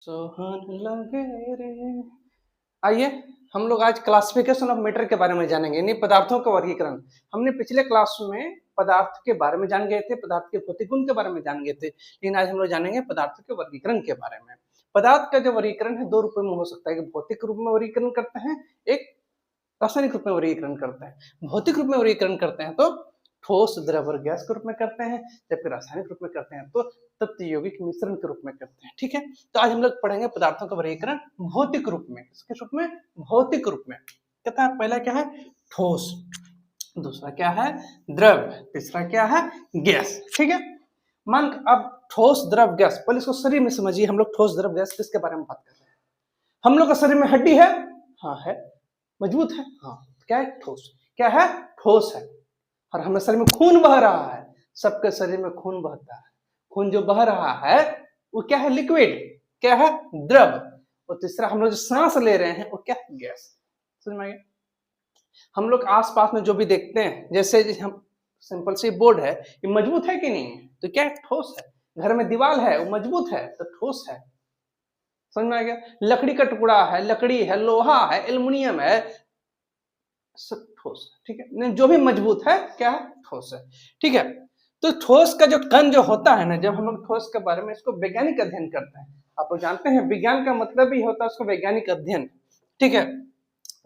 सोहन लगे रे। आइए हम लोग आज क्लासिफिकेशन ऑफ मैटर के बारे में जानेंगे, यानी पदार्थों का वर्गीकरण। हमने पिछले क्लास में पदार्थ के बारे में जान गए थे, पदार्थ के भौतिक गुण के बारे में जान गए थे, लेकिन आज हम लोग जानेंगे पदार्थों के वर्गीकरण के बारे में। पदार्थ का जो वर्गीकरण है दो रूप में हो सकता है, एक भौतिक रूप में वर्गीकरण करते हैं, एक रासायनिक रूप में वर्गीकरण करते हैं। भौतिक रूप में वर्गीकरण करते हैं तो ठोस, द्रव और गैस के रूप में करते हैं, जबकि रासायनिक रूप में करते हैं तो तत्व यौगिक मिश्रण के रूप में करते हैं। ठीक है, तो आज हम लोग पढ़ेंगे पदार्थों का वर्गीकरण भौतिक रूप में। किसके रूप में? भौतिक रूप में। कहता है पहला क्या है? ठोस, दूसरा क्या है? द्रव, तीसरा क्या है? गैस। ठीक है, मान अब ठोस, द्रव, गैस, पहले इसको शरीर में समझिए। हम लोग ठोस, द्रव, गैस किसके बारे में बात कर रहे हैं? हम लोग का शरीर में हड्डी है, हाँ है, मजबूत है, हाँ, क्या है? ठोस। क्या है? ठोस है। और हमारे शरीर में खून बह रहा है, सबके शरीर में खून बहता है। खून जो बह रहा है वो क्या है? लिक्विड। क्या है? द्रव। और तीसरा हम लोग जो सांस ले रहे हैं वो क्या है? गैस। समझ में आ गया? हम लोग आसपास में जो भी देखते हैं, जैसे हम सिंपल सी बोर्ड है, ये मजबूत है कि नहीं है? तो क्या है? ठोस है। घर में दीवार है, वो मजबूत है तो ठोस है। समझ में आ गया? लकड़ी का टुकड़ा है, लकड़ी है, लोहा है, एल्युमिनियम है, सब ठोस है। ठीक है, जो भी मजबूत है क्या है? ठोस है। ठीक है, तो ठोस का जो कण जो होता है ना, जब हम लोग ठोस के बारे में इसको वैज्ञानिक अध्ययन करते हैं, आप लोग जानते हैं विज्ञान का मतलब ही होता है उसको वैज्ञानिक अध्ययन। ठीक है,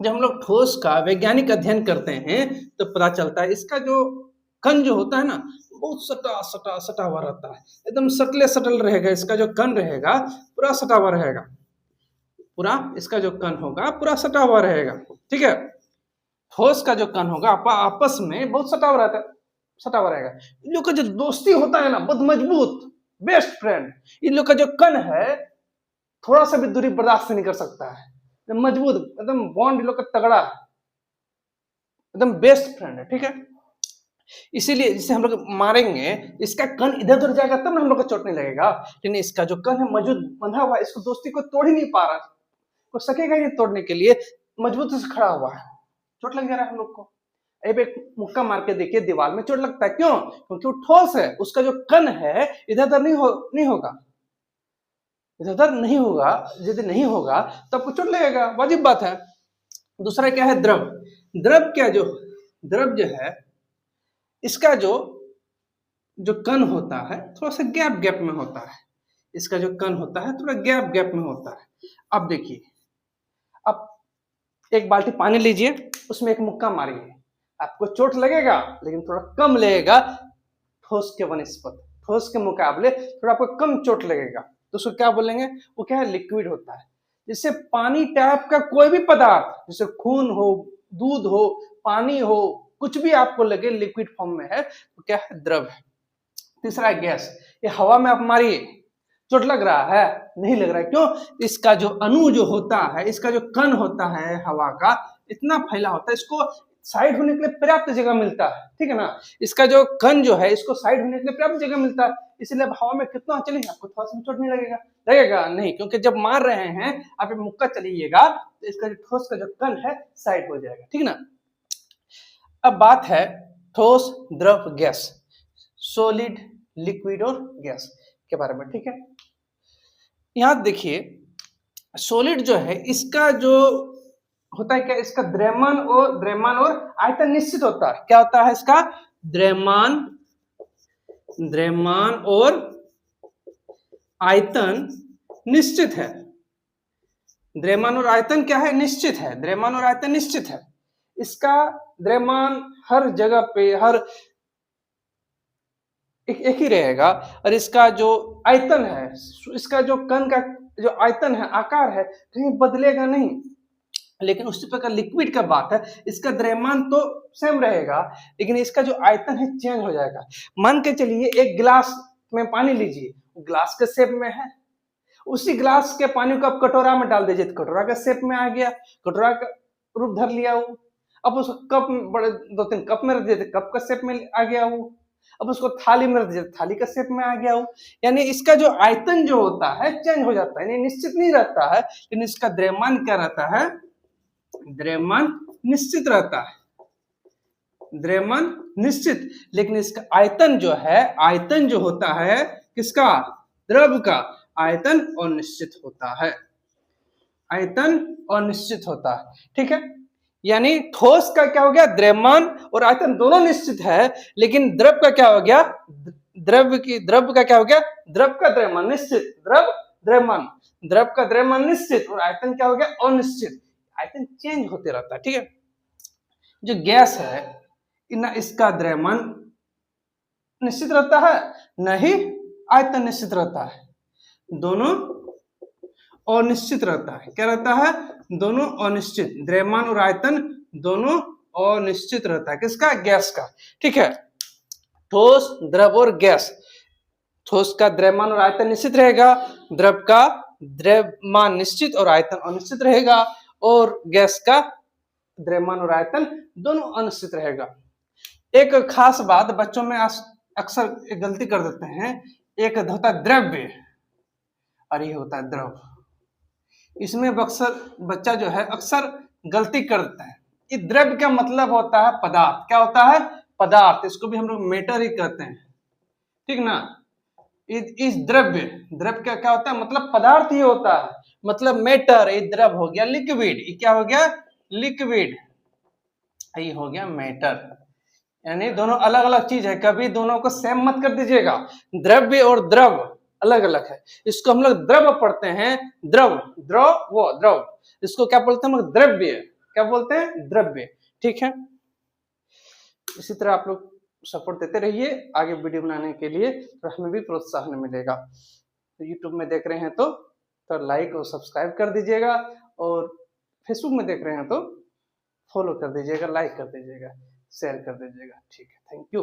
जब हम लोग ठोस का वैज्ञानिक अध्ययन करते हैं तो पता चलता है इसका जो कण जो होता है ना, बहुत सटा सटा सटा हुआ रहता है, एकदम सटले सटल रहेगा। इसका जो कण रहेगा पूरा सटा हुआ रहेगा, पूरा इसका जो कण होगा पूरा सटा हुआ रहेगा। ठीक है, ठोस का जो कण होगा आपस में बहुत सटा हुआ रहता है, सटा हुआ रहेगा। इन लोग का जो दोस्ती होता है ना, बहुत मजबूत, बेस्ट फ्रेंड। इन लोग का जो कण है थोड़ा सा भी दूरी बर्दाश्त नहीं कर सकता है, मजबूत, एकदम बॉन्ड इन लोग का तगड़ा है, एकदम बेस्ट फ्रेंड है। ठीक है, इसीलिए जिसे हम लोग मारेंगे, इसका कण इधर उधर जाएगा तब ना हम लोग को चोट नहीं लगेगा, लेकिन इसका जो कण है मजबूत बंधा हुआ है, इसको दोस्ती को तोड़ ही नहीं पा रहा, को सकेगा ही नहीं तोड़ने के लिए, मजबूत से खड़ा हुआ है, चोट लग जा रहा है हम लोग को। अब एक मुक्का मार के देखिए, दीवार में चोट लगता है, क्यों? क्योंकि वो ठोस है, उसका जो कण है इधर उधर नहीं होगा, इधर उधर नहीं होगा। यदि नहीं होगा तो आपको चोट लगेगा, वाजिब बात है। दूसरा क्या है? द्रव। द्रव क्या, जो द्रव जो है इसका जो कण होता है थोड़ा सा गैप गैप में होता है, इसका जो कण होता है थोड़ा गैप गैप में होता है। अब देखिए, अब एक बाल्टी पानी लीजिए, उसमें एक मुक्का मारिए, आपको चोट लगेगा लेकिन थोड़ा कम लगेगा ठोस के वनस्पत, ठोस के मुकाबले थोड़ा आपको कम चोट लगेगा। तो उसको क्या बोलेंगे? वो क्या है? लिक्विड होता है। जैसे पानी टाइप का कोई भी पदार्थ, जैसे खून हो, दूध हो, पानी हो, कुछ भी आपको लगे लिक्विड फॉर्म में है तो क्या है? द्रव है। तीसरा गैस, ये हवा में आप मारिए, चोट लग रहा है? नहीं लग रहा है, क्यों? इसका जो अणु जो होता है, इसका जो कण होता है हवा का, इतना फैला होता है, इसको साइड होने के लिए पर्याप्त जगह मिलता है। ठीक है ना, इसका जो कण जो है इसको साइड होने के लिए पर्याप्त जगह मिलता है, इसलिए अब हवा में कितना चलेंगे आपको थोड़ा सा चोट नहीं लगेगा। लगेगा नहीं, क्योंकि जब मार रहे हैं आप मुक्का चलिएगा तो इसका जो ठोस का जो कण है साइड हो जाएगा। ठीक है ना, अब बात है ठोस, द्रव, गैस, सॉलिड, लिक्विड और गैस के बारे में। ठीक है, यहां देखिए, सॉलिड जो है इसका जो होता है क्या? इसका द्रव्यमान और आयतन निश्चित होता है। क्या होता है इसका? द्रव्यमान और आयतन निश्चित है। द्रव्यमान और आयतन क्या है? निश्चित है। द्रव्यमान और आयतन निश्चित है। इसका द्रव्यमान हर जगह पे हर एक ही रहेगा, और इसका जो आयतन है, इसका जो कण का जो आयतन है, आकार है, कहीं बदलेगा नहीं। लेकिन उसी प्रकार लिक्विड का बात है, इसका द्रव्यमान तो सेम रहेगा लेकिन इसका जो आयतन है चेंज हो जाएगा। मान के चलिए एक गिलास में पानी लीजिए, ग्लास के शेप में है, उसी ग्लास के पानी को आप कटोरा में डाल दीजिए, कटोरा का शेप में आ गया, कटोरा का रूप धर लिया वो। अब उसको कप में, बड़े 2-3 कप में रख दिए, कप का शेप में आ गया वो। अब उसको थाली में रख दिए, थाली का शेप में आ गया वो। यानी इसका जो आयतन जो होता है चेंज हो जाता है, यानी निश्चित नहीं रहता है, लेकिन इसका द्रव्यमान क्या रहता है? द्रव्यमान निश्चित रहता है, द्रव्यमान निश्चित। लेकिन इसका आयतन जो है, आयतन जो होता है किसका? द्रव का। आयतन अनिश्चित होता है, आयतन अनिश्चित होता है, ठीक है। यानी ठोस का क्या हो गया, द्रव्यमान और आयतन दोनों निश्चित है, लेकिन द्रव का क्या हो गया, द्रव का क्या हो गया, द्रव का द्रव्यमान निश्चित, द्रव्यमान, द्रव का द्रव्यमान निश्चित और आयतन क्या हो गया, अनिश्चित, आयतन चेंज होते रहता है, ठीक है। जो गैस है ना, इसका द्रव्यमान निश्चित रहता है, नहीं आयतन निश्चित रहता है, दोनों अनिश्चित रहता है। क्या रहता है, दोनों अनिश्चित, द्रव्यमान और आयतन दोनों अनिश्चित रहता है, किसका, गैस का, ठीक है। ठोस, द्रव और गैस, ठोस का द्रव्यमान और आयतन निश्चित रहेगा, द्रव का द्रव्यमान निश्चित और आयतन अनिश्चित रहेगा, और गैस का द्रव्यमान और आयतन दोनों अनिश्चित रहेगा। एक खास बात, बच्चों में अक्सर एक गलती कर देते हैं, एक होता है द्रव्य और ये होता है द्रव, इसमें अक्सर बच्चा जो है अक्सर गलती करता है। ये द्रव्य का मतलब होता है पदार्थ, क्या होता है, पदार्थ, इसको भी हम लोग मैटर ही कहते हैं, ठीक ना। इस द्रव्य, द्रव्य का क्या होता है, मतलब पदार्थ ही होता है, मतलब मैटर, ये द्रव हो गया लिक्विड, ये क्या हो गया, लिक्विड, ये हो गया मैटर। यानी दोनों अलग अलग चीज है, कभी दोनों को सेम मत कर दीजिएगा, द्रव्य और द्रव अलग अलग है। इसको हम लोग द्रव पढ़ते हैं, द्रव, द्रव वो द्रव, इसको क्या बोलते हैं हम लोग, द्रव्य, क्या बोलते हैं, द्रव्य, ठीक है। इसी तरह आप लोग सपोर्ट देते रहिए आगे वीडियो बनाने के लिए, तो हमें भी प्रोत्साहन मिलेगा। तो यूट्यूब में देख रहे हैं तो लाइक और सब्सक्राइब कर दीजिएगा, और फेसबुक में देख रहे हैं तो फॉलो कर दीजिएगा, लाइक कर दीजिएगा, शेयर कर दीजिएगा, ठीक है, थैंक यू।